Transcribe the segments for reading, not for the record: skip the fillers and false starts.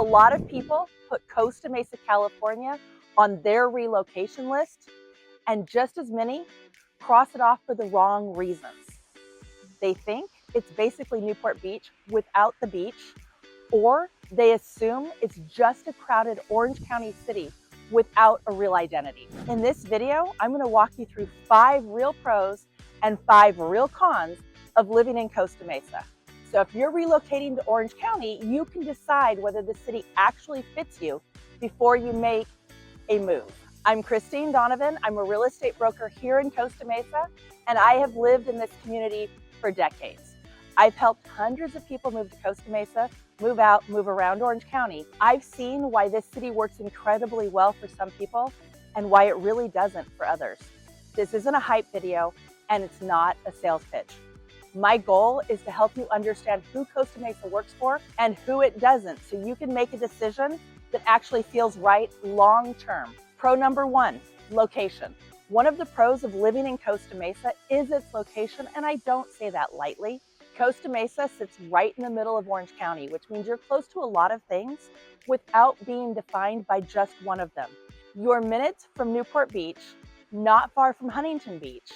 A lot of people put Costa Mesa, California on their relocation list, and just as many cross it off for the wrong reasons. They think it's basically Newport Beach without the beach, or they assume it's just a crowded Orange County city without a real identity. In this video, I'm going to walk you through 5 real pros and 5 real cons of living in Costa Mesa. So if you're relocating to Orange County, you can decide whether the city actually fits you before you make a move. I'm Christine Donovan. I'm a real estate broker here in Costa Mesa, and I have lived in this community for decades. I've helped hundreds of people move to Costa Mesa, move out, move around Orange County. I've seen why this city works incredibly well for some people and why it really doesn't for others. This isn't a hype video, and it's not a sales pitch. My goal is to help you understand who Costa Mesa works for and who it doesn't, so you can make a decision that actually feels right long term. Pro number 1, location. One of the pros of living in Costa Mesa is its location, and I don't say that lightly. Costa Mesa sits right in the middle of Orange County, which means you're close to a lot of things without being defined by just one of them. You're minutes from Newport Beach, not far from Huntington Beach,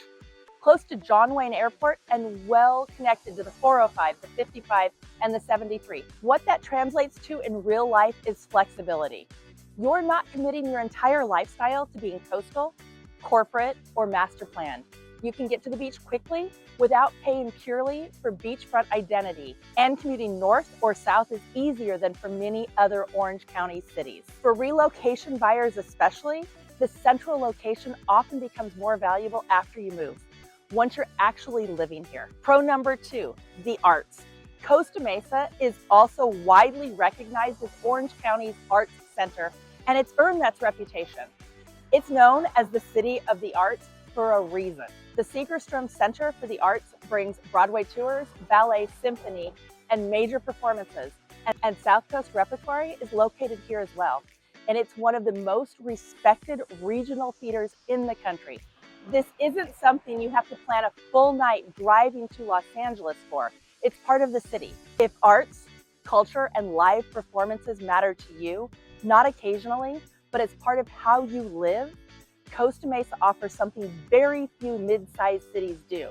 close to John Wayne Airport, and well connected to the 405, the 55, and the 73. What that translates to in real life is flexibility. You're not committing your entire lifestyle to being coastal, corporate, or master planned. You can get to the beach quickly without paying purely for beachfront identity, and commuting north or south is easier than for many other Orange County cities. For relocation buyers especially, the central location often becomes more valuable after you move, once you're actually living here. Pro number 2, the arts. Costa Mesa is also widely recognized as Orange County's arts center, and it's earned that reputation. It's known as the City of the Arts for a reason. The Segerstrom Center for the Arts brings Broadway tours, ballet, symphony, and major performances, and South Coast Repertory is located here as well. And it's one of the most respected regional theaters in the country. This isn't something you have to plan a full night driving to Los Angeles for. It's part of the city. If arts, culture, and live performances matter to you, not occasionally, but it's part of how you live, Costa Mesa offers something very few mid-sized cities do.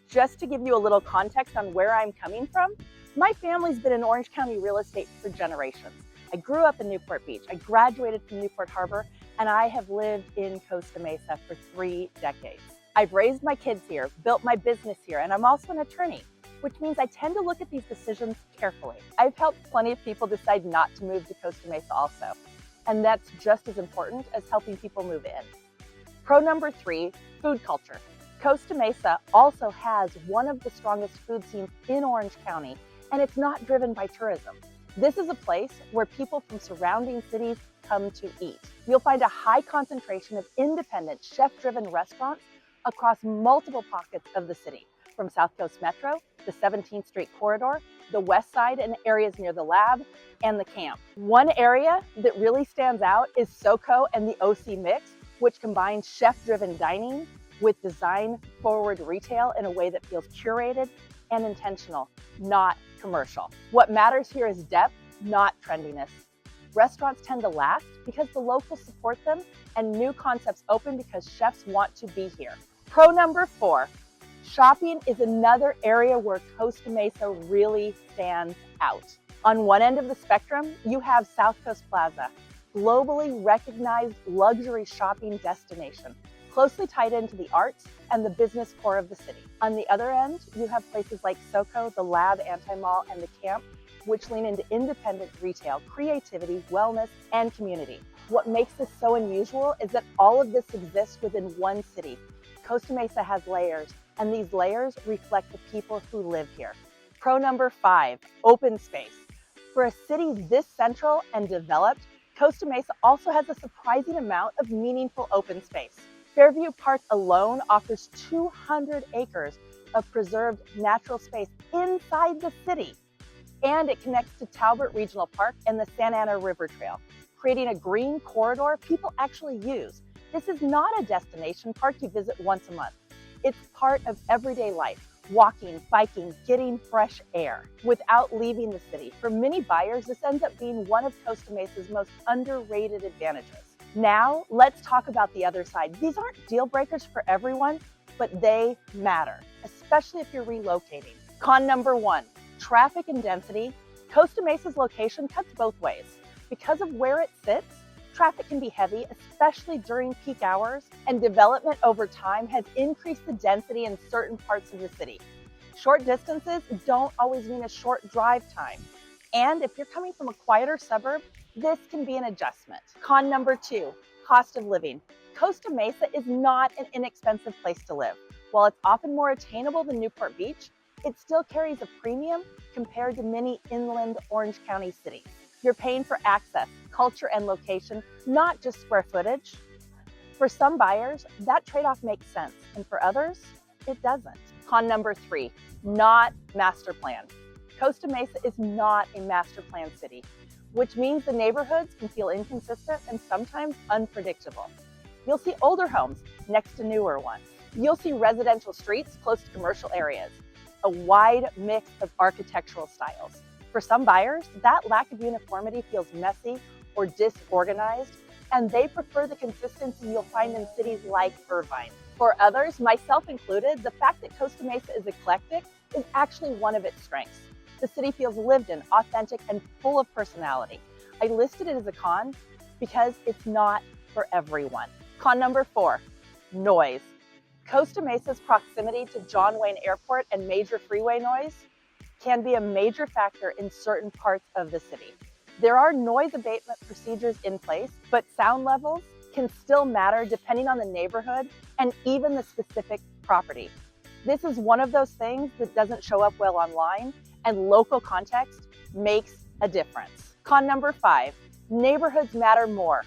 Just to give you a little context on where I'm coming from, my family's been in Orange County real estate for generations. I grew up in Newport Beach. I graduated from Newport Harbor, and I have lived in Costa Mesa for 3 decades. I've raised my kids here, built my business here, and I'm also an attorney, which means I tend to look at these decisions carefully. I've helped plenty of people decide not to move to Costa Mesa also, and that's just as important as helping people move in. Pro number 3, food culture. Costa Mesa also has one of the strongest food scenes in Orange County, and it's not driven by tourism. This is a place where people from surrounding cities come to eat. You'll find a high concentration of independent, chef-driven restaurants across multiple pockets of the city, from South Coast Metro, the 17th Street corridor, the West Side, and areas near the lab and the camp. One area that really stands out is SoCo and the OC Mix, which combines chef-driven dining with design-forward retail in a way that feels curated and intentional, not commercial. What matters here is depth, not trendiness. Restaurants tend to last because the locals support them, and new concepts open because chefs want to be here. Pro number 4, shopping is another area where Costa Mesa really stands out. On one end of the spectrum, you have South Coast Plaza, globally recognized luxury shopping destination, closely tied into the arts and the business core of the city. On the other end, you have places like SoCo, the Lab, Anti-Mall, and the Camp, which lean into independent retail, creativity, wellness, and community. What makes this so unusual is that all of this exists within one city. Costa Mesa has layers, and these layers reflect the people who live here. Pro number 5, open space. For a city this central and developed, Costa Mesa also has a surprising amount of meaningful open space. Fairview Park alone offers 200 acres of preserved natural space inside the city, and it connects to Talbot Regional Park and the Santa Ana River Trail, creating a green corridor people actually use. This is not a destination park you visit once a month. It's part of everyday life, walking, biking, getting fresh air without leaving the city. For many buyers, this ends up being one of Costa Mesa's most underrated advantages. Now, let's talk about the other side. These aren't deal breakers for everyone, but they matter, especially if you're relocating. Con number one, traffic and density. Costa Mesa's location cuts both ways. Because of where it sits, traffic can be heavy, especially during peak hours, and development over time has increased the density in certain parts of the city. Short distances don't always mean a short drive time. And if you're coming from a quieter suburb, this can be an adjustment. Con number two, cost of living. Costa Mesa is not an inexpensive place to live. While it's often more attainable than Newport Beach, it still carries a premium compared to many inland Orange County cities. You're paying for access, culture, and location, not just square footage. For some buyers, that trade-off makes sense, and for others, it doesn't. Con number three, not master plan. Costa Mesa is not a master plan city, which means the neighborhoods can feel inconsistent and sometimes unpredictable. You'll see older homes next to newer ones. You'll see residential streets close to commercial areas, a wide mix of architectural styles. For some buyers, that lack of uniformity feels messy or disorganized, and they prefer the consistency you'll find in cities like Irvine. For others, myself included, the fact that Costa Mesa is eclectic is actually one of its strengths. The city feels lived in, authentic, and full of personality. I listed it as a con because it's not for everyone. Con number four, noise. Costa Mesa's proximity to John Wayne Airport and major freeway noise can be a major factor in certain parts of the city. There are noise abatement procedures in place, but sound levels can still matter depending on the neighborhood and even the specific property. This is one of those things that doesn't show up well online, and local context makes a difference. Con number five, neighborhoods matter more.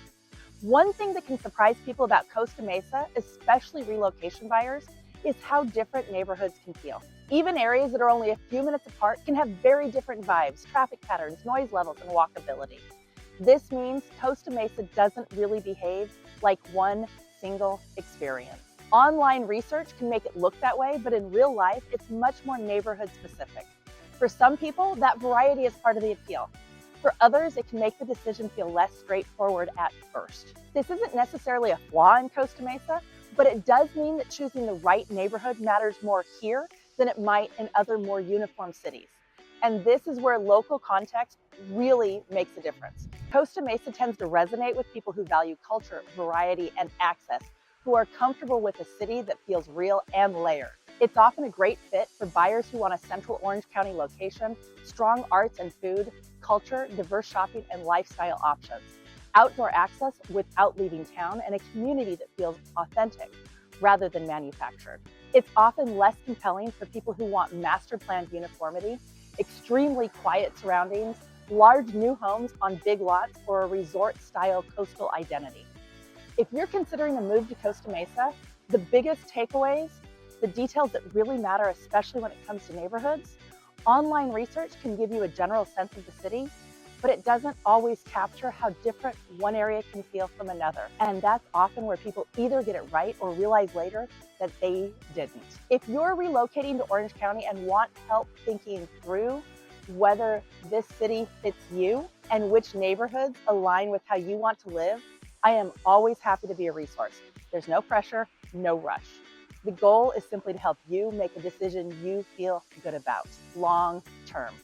One thing that can surprise people about Costa Mesa, especially relocation buyers, is how different neighborhoods can feel. Even areas that are only a few minutes apart can have very different vibes, traffic patterns, noise levels, and walkability. This means Costa Mesa doesn't really behave like one single experience. Online research can make it look that way, but in real life, it's much more neighborhood specific. For some people, that variety is part of the appeal. For others, it can make the decision feel less straightforward at first. This isn't necessarily a flaw in Costa Mesa, but it does mean that choosing the right neighborhood matters more here than it might in other more uniform cities. And this is where local context really makes a difference. Costa Mesa tends to resonate with people who value culture, variety, and access, who are comfortable with a city that feels real and layered. It's often a great fit for buyers who want a central Orange County location, strong arts and food, culture, diverse shopping, and lifestyle options, outdoor access without leaving town, and a community that feels authentic rather than manufactured. It's often less compelling for people who want master-planned uniformity, extremely quiet surroundings, large new homes on big lots, or a resort-style coastal identity. If you're considering a move to Costa Mesa, the biggest takeaways, the details that really matter, especially when it comes to neighborhoods, online research can give you a general sense of the city, but it doesn't always capture how different one area can feel from another. And that's often where people either get it right or realize later that they didn't. If you're relocating to Orange County and want help thinking through whether this city fits you and which neighborhoods align with how you want to live, I am always happy to be a resource. There's no pressure, no rush. The goal is simply to help you make a decision you feel good about long term.